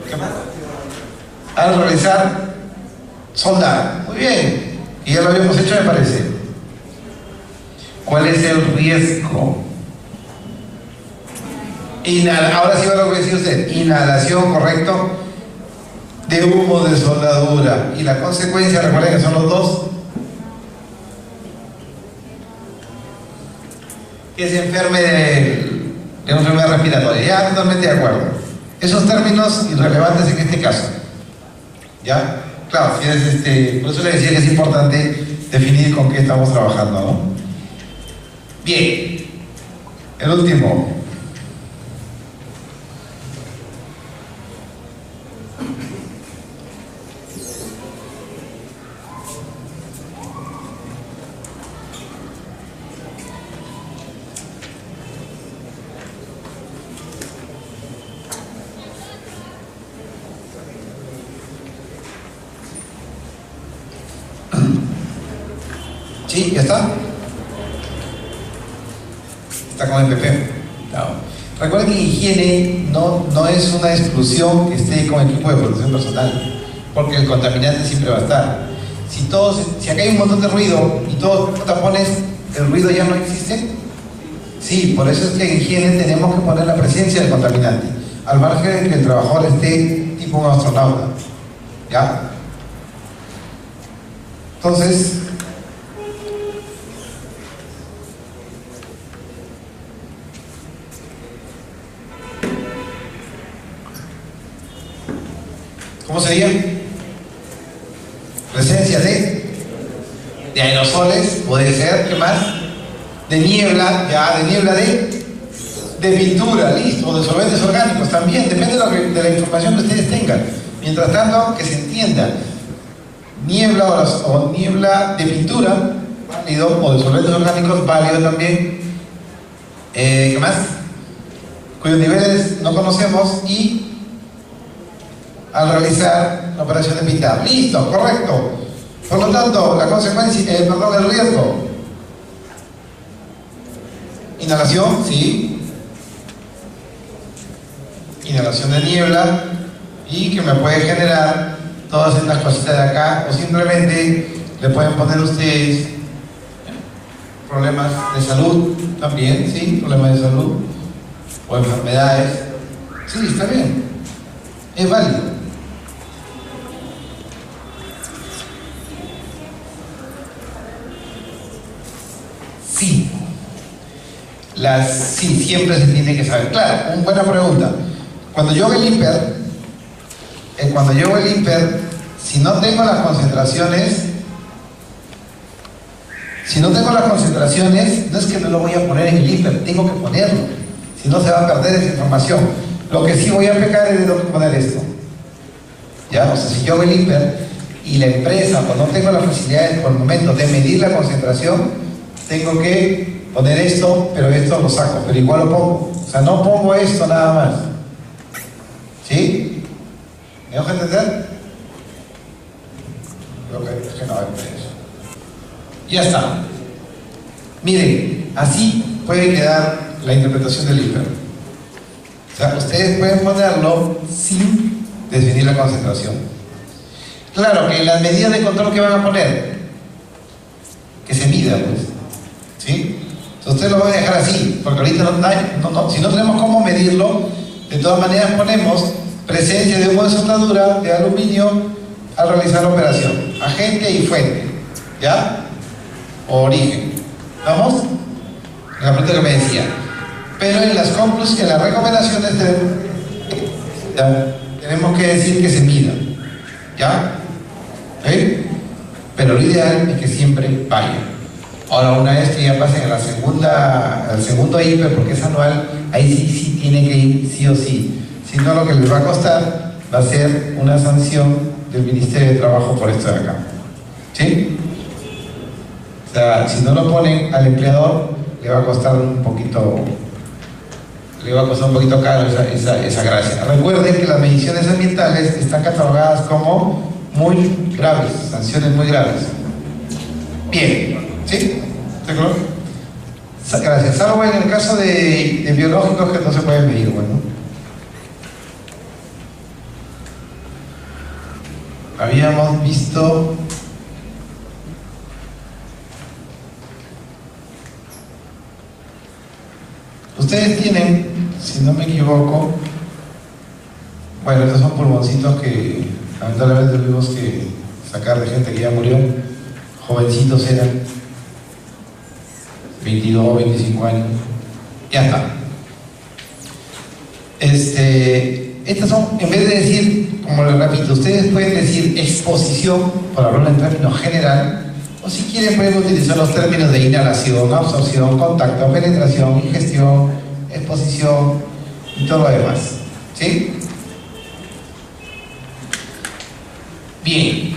¿Qué más? Al realizar soldar. Muy bien. Y ya lo habíamos hecho, me parece. ¿Cuál es el riesgo? Ahora sí va lo que decía usted. Inhalación, correcto, de humo de soldadura. Y la consecuencia, recuerden que son los dos. Que se enferme de una enfermedad respiratoria. Ya, totalmente de acuerdo. Esos términos irrelevantes en este caso. ¿Ya? Claro, si es por eso le decía que es importante definir con qué estamos trabajando, ¿no? Bien. El último. ¿Sí? ¿Ya está? Está con el PP. No. Recuerden que higiene no es una exclusión que esté con equipo de protección personal, porque el contaminante siempre va a estar. Si acá hay un montón de ruido y todos tapones, ¿el ruido ya no existe? Sí, por eso es que en higiene tenemos que poner la presencia del contaminante, al margen de que el trabajador esté tipo un astronauta. ¿Ya? Entonces, ¿cómo sería? Presencia de aerosoles, puede ser, ¿qué más? De niebla, ya, de niebla de pintura, listo, o de solventes orgánicos también, depende de la información que ustedes tengan. Mientras tanto, que se entienda, niebla o niebla de pintura, válido, o de solventes orgánicos, válido también. ¿Qué más? Cuyos niveles no conocemos y al realizar la operación de pintar. Listo, correcto. Por lo tanto, la consecuencia, el riesgo. Inhalación, sí. Inhalación de niebla y que me puede generar todas estas cositas de acá, o simplemente le pueden poner ustedes problemas de salud también, sí, problemas de salud o enfermedades. Sí, está bien. Es válido. Sí. Sí, siempre se tiene que saber. Claro, una buena pregunta. Cuando yo hago el IMPER, si no tengo las concentraciones, no es que no lo voy a poner en el IMPER, tengo que ponerlo. Si no, se va a perder esa información. Lo que sí voy a pecar es de no poner esto. ¿Ya? O sea, si yo hago el hiper y la empresa, pues no tengo las facilidades por el momento de medir la concentración, tengo que poner esto, pero esto lo saco, pero igual lo pongo. O sea, no pongo esto nada más. ¿Sí? ¿Me dejo entender? Creo que es que no hay eso. Ya está. Miren, así puede quedar la interpretación del hiper. O sea, ustedes pueden ponerlo sin definir la concentración. Claro que las medidas de control que van a poner, que se mida, pues, ¿sí? Entonces ustedes lo van a dejar así, porque ahorita si no tenemos cómo medirlo, de todas maneras ponemos presencia de humo de soldadura de aluminio al realizar la operación, agente y fuente, ¿ya? O origen. ¿Vamos? La pregunta que me decía. Pero en las recomendaciones tenemos que decir que se mida, ¿ya? ¿Sí? Pero lo ideal es que siempre vaya. Ahora, una vez que ya pasen al segundo hiper, porque es anual, ahí sí tiene que ir sí o sí. Si no, lo que les va a costar va a ser una sanción del Ministerio de Trabajo por esto de acá. ¿Sí? O sea, si no lo ponen al empleador, le va a costar un poquito caro esa gracia. Recuerden que las mediciones ambientales están catalogadas como muy graves, sanciones muy graves. Bien, ¿sí? ¿De acuerdo? Gracias. Salvo en el caso de biológicos que no se pueden medir, bueno. Habíamos visto ustedes tienen, si no me equivoco, bueno, estos son pulmoncitos que lamentablemente tuvimos que sacar de gente que ya murió, jovencitos eran, 22, 25 años, ya está. Estas son, en vez de decir, como les repito, ustedes pueden decir exposición, por hablar en términos general, o si quieren pueden utilizar los términos de inhalación, absorción, contacto, penetración, ingestión, exposición y todo lo demás. ¿Sí? Bien.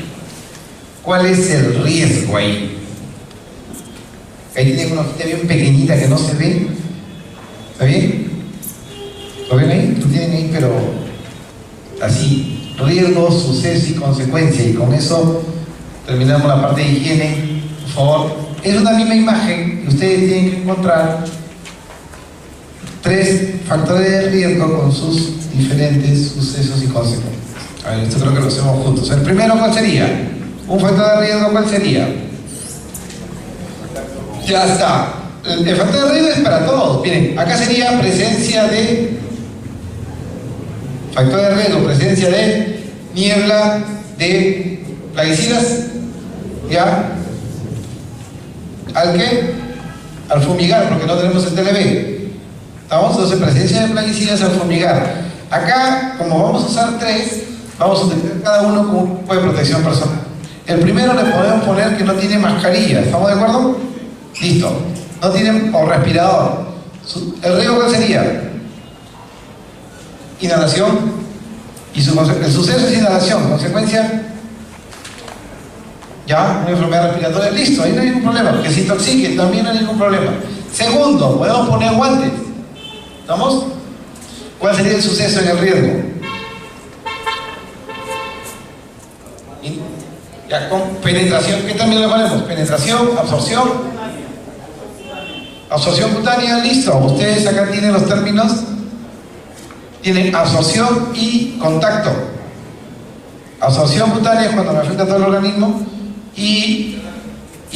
¿Cuál es el riesgo ahí? Ahí tienen una hojita bien pequeñita que no se ve. ¿Está bien? ¿Lo ven ahí? Lo tienen ahí, pero así. Riesgo, suceso y consecuencia. Y con eso terminamos la parte de higiene. Por favor, es una misma imagen y ustedes tienen que encontrar 3 factores de riesgo con sus diferentes sucesos y consecuencias. A ver, esto creo que lo hacemos juntos. El primero, ¿cuál sería? Un factor de riesgo, ¿cuál sería? Ya está. El factor de riesgo es para todos. Miren, acá sería presencia de factor de riesgo, presencia de niebla, de plaguicidas, ¿ya? ¿Al qué? Al fumigar, porque no tenemos el TLB. ¿Estamos? Entonces, presencia de plaguicidas al fumigar. Acá, como vamos a usar 3, vamos a utilizar cada uno con un tipo de protección personal. El primero le podemos poner que no tiene mascarilla. ¿Estamos de acuerdo? Listo. No tiene o respirador. ¿El riesgo cuál sería? Inhalación. Y el suceso es inhalación. Consecuencia, ya, una enfermedad respiratoria. Listo, ahí no hay ningún problema. Que se intoxique, también no hay ningún problema. Segundo, podemos poner guantes. ¿Estamos? ¿Cuál sería el suceso en el riesgo? Ya, con penetración, ¿qué también le ponemos? Penetración, absorción. Absorción cutánea, listo. Ustedes acá tienen los términos. Tienen absorción y contacto. Absorción cutánea es cuando me afecta todo el organismo y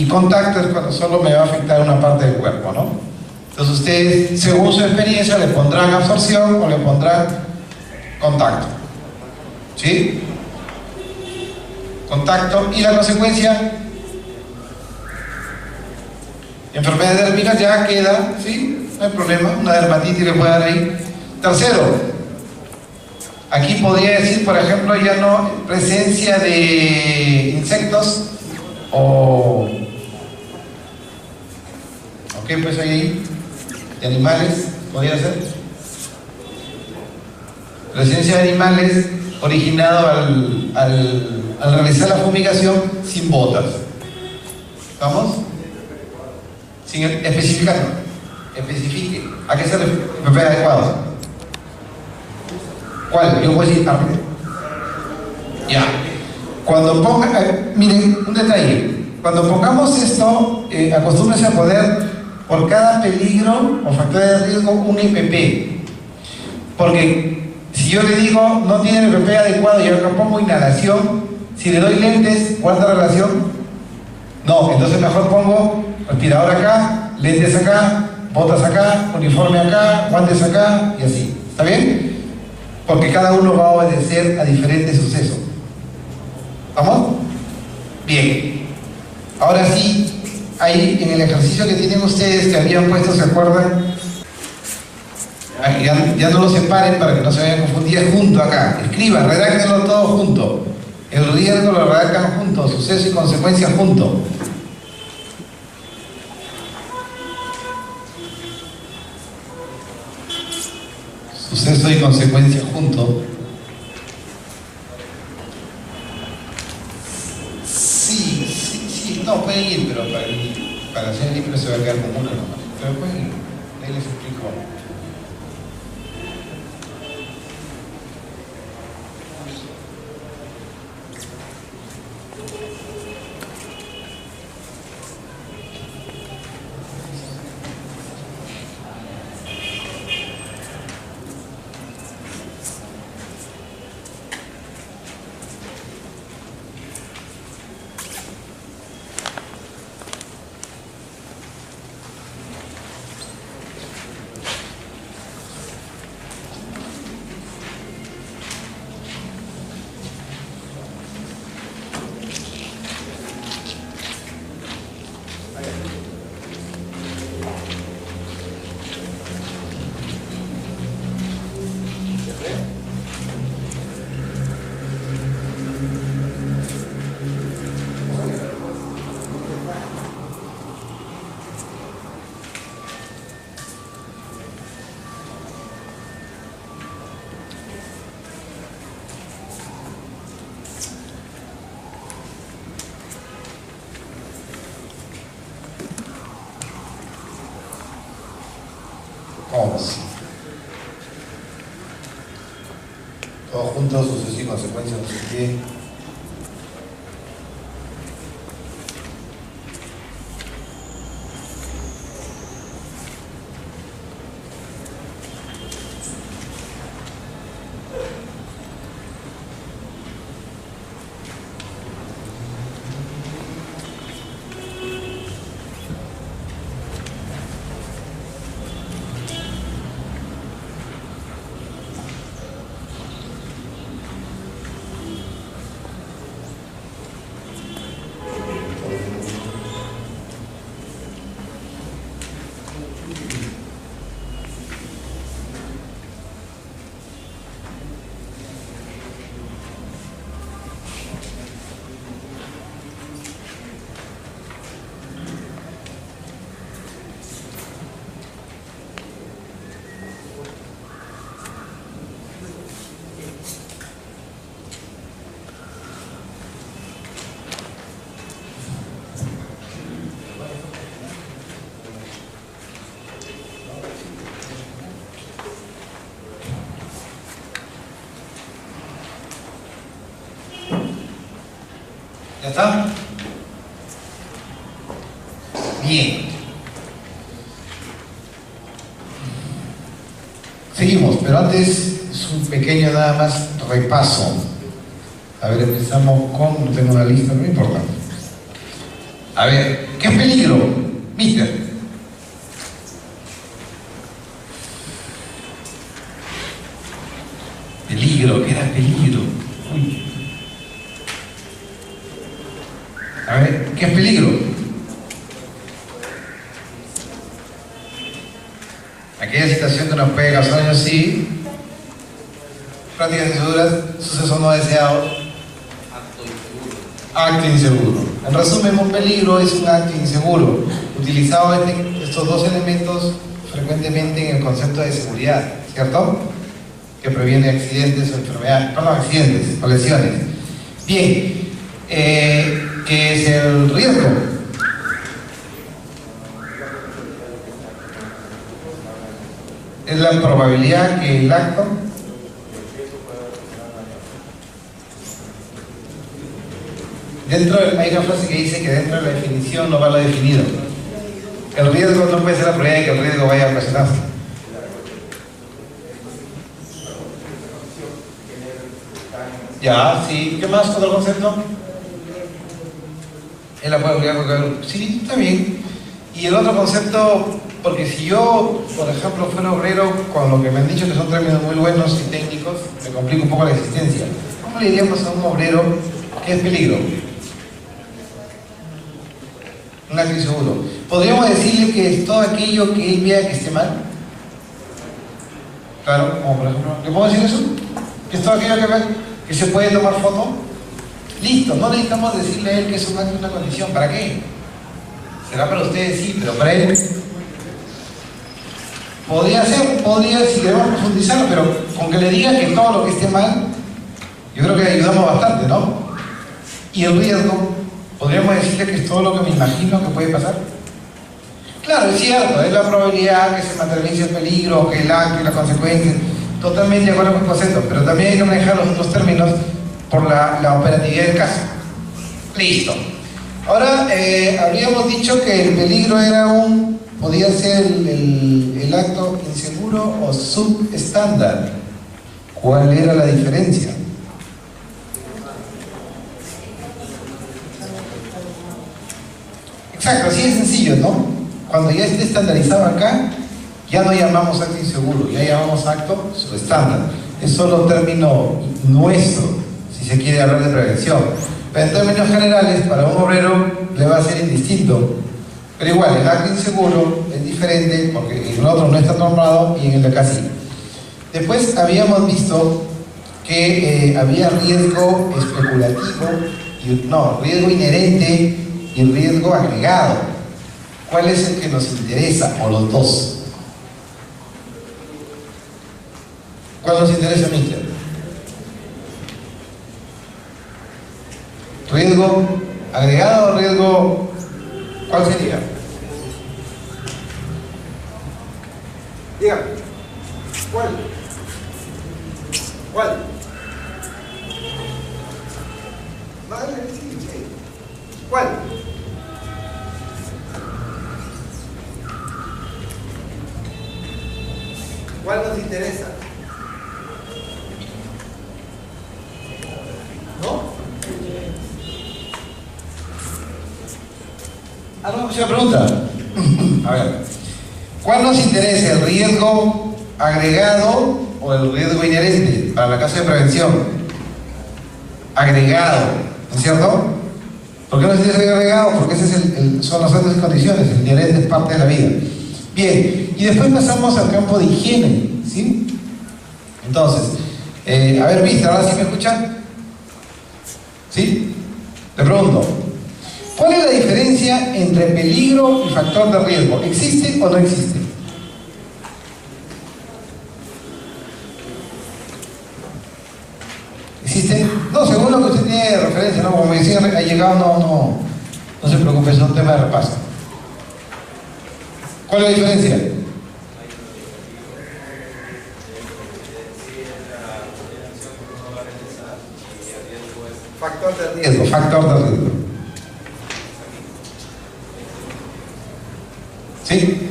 contacto es cuando solo me va a afectar una parte del cuerpo, ¿no? Entonces ustedes, según su experiencia, le pondrán absorción o le pondrán contacto. ¿Sí? Contacto. Y la consecuencia, enfermedad dérmica ya queda, ¿sí? No hay problema, una dermatitis le puede dar ahí. Tercero, aquí podría decir, por ejemplo, ya no presencia de insectos o ¿qué pues hay ahí? De animales, podría ser. residencia de animales originado al realizar la fumigación sin botas. ¿Vamos? Sin especificar. Especifique. ¿A qué se refiere? PP adecuado. ¿Cuál? Yo voy a decir arte. Ya. Cuando ponga, miren, un detalle. Cuando pongamos esto, acostúmbrense a poner por cada peligro o factor de riesgo un IPP. Porque si yo le digo no tiene el IPP adecuado y acá pongo inhalación, si le doy lentes, ¿guarda relación? No, entonces mejor pongo respirador acá, lentes acá, botas acá, uniforme acá, guantes acá y así. ¿Está bien? Porque cada uno va a obedecer a diferentes sucesos. ¿Vamos? Bien. Ahora sí, ahí en el ejercicio que tienen ustedes que habían puesto, ¿se acuerdan? Ya no lo separen para que no se vayan a confundir junto acá. Escriban, redáctenlo todo junto. El riesgo lo redactan juntos, suceso y consecuencia junto. Suceso y consecuencia junto. Sí, no, pueden ir, pero para hacer el libro se va a quedar como uno nomás. Pero pueden ir, ahí les explico. Todos juntos, suceso y consecuencia, no sé qué. ¿Ya está? Bien. Seguimos, pero antes es un pequeño nada más repaso. A ver, empezamos con, no tengo una lista, no importa. A ver, ¿qué es peligro? Mister. Peligro, ¿qué era peligro? Uy. A ver, ¿qué es peligro? Aquella situación que nos puede causar daño, sí. Prácticas inseguras, suceso no deseado. Acto inseguro. En resumen, un peligro es un acto inseguro, utilizado estos dos elementos frecuentemente en el concepto de seguridad, ¿cierto? que previene accidentes o enfermedades, perdón, accidentes o lesiones. Bien, ¿qué es el riesgo? Es la probabilidad que el acto hay una frase que dice que dentro de la definición no va lo definido. El riesgo no puede ser la probabilidad de que el riesgo vaya a ocasionarse. Ya, sí. ¿Qué más? ¿Otro concepto? Es la probabilidad porque... Sí, está bien. Y el otro concepto, porque si yo, por ejemplo, fuera obrero, con lo que me han dicho que son términos muy buenos y técnicos, me complica un poco la existencia. ¿Cómo le diríamos a un obrero que es peligro? Un acto inseguro. ¿Podríamos decirle que es todo aquello que él vea que esté mal? Claro, como por ejemplo, ¿le puedo decir eso? ¿Que es todo aquello que se puede tomar foto? Listo, no necesitamos decirle a él que es un acto, una condición. ¿Para qué? Será para ustedes, sí, pero para él podría ser, si queremos profundizarlo, pero con que le diga que todo lo que esté mal, yo creo que le ayudamos bastante, ¿no? Y el riesgo, podríamos decirle que es todo lo que me imagino que puede pasar. Claro, es cierto, es la probabilidad que se materialice el peligro, que el acto y las consecuencias, totalmente de acuerdo con el concepto, pero también hay que manejar los otros términos por la operatividad del caso. Listo. Ahora, habríamos dicho que el peligro era podía ser el acto inseguro o subestándar. ¿Cuál era la diferencia? Exacto, así de sencillo, ¿no? Cuando ya esté estandarizado acá, ya no llamamos acto inseguro, ya llamamos acto subestándar. Es solo término nuestro, si se quiere hablar de prevención. Pero en términos generales, para un obrero le va a ser indistinto. Pero igual, el acto inseguro es diferente porque en el otro no está normado y en el de acá sí. Después habíamos visto que había riesgo especulativo, riesgo inherente y riesgo agregado. ¿Cuál es el que nos interesa? O los dos. ¿Cuál nos interesa, Mister? ¿Riesgo agregado o riesgo? ¿Cuál sería? Dígame. ¿Cuál? ¿Cuál? Vale, sí. ¿Cuál? ¿Cuál nos interesa? ¿No? ¿Alguna próxima pregunta? A ver. ¿Cuál nos interesa? ¿El riesgo agregado o el riesgo inherente? Para la caso de prevención. Agregado, ¿no es cierto? ¿Por qué nos interesa el agregado? Porque ese son las otras condiciones. El inherente es parte de la vida. Bien, y después pasamos al campo de higiene, ¿sí? Entonces, a ver, Mister, ¿ahora sí me escuchan? ¿Sí? Le pregunto, ¿cuál es la diferencia entre peligro y factor de riesgo? ¿Existe o no existe? ¿Existe? No, según lo que usted tiene de referencia, ¿no? Como me decía, ha llegado, no se preocupe, es un tema de repaso. ¿Cuál es la diferencia? Factor de riesgo. Factor de riesgo. ¿Sí?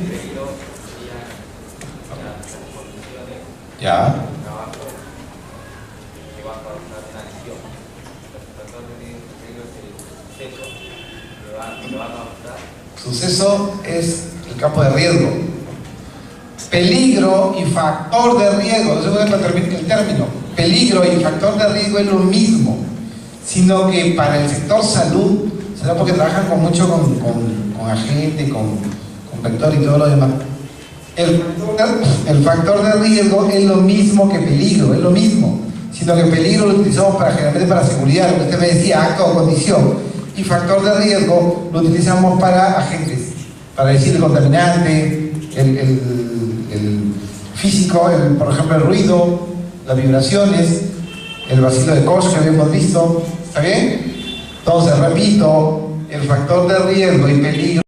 Ya. Suceso es el campo de riesgo. Peligro y factor de riesgo, no se puede el término. Peligro y factor de riesgo es lo mismo, sino que para el sector salud, será porque trabajan mucho con agente, con vector y todo lo demás. El factor de riesgo es lo mismo que peligro, es lo mismo, sino que peligro lo utilizamos generalmente para seguridad, lo que usted me decía, acto o condición. Y factor de riesgo lo utilizamos para agentes, para decir el contaminante, el físico, por ejemplo el ruido, las vibraciones, el vacío de Koch que habíamos visto, ¿está bien? Entonces, repito, el factor de riesgo y peligro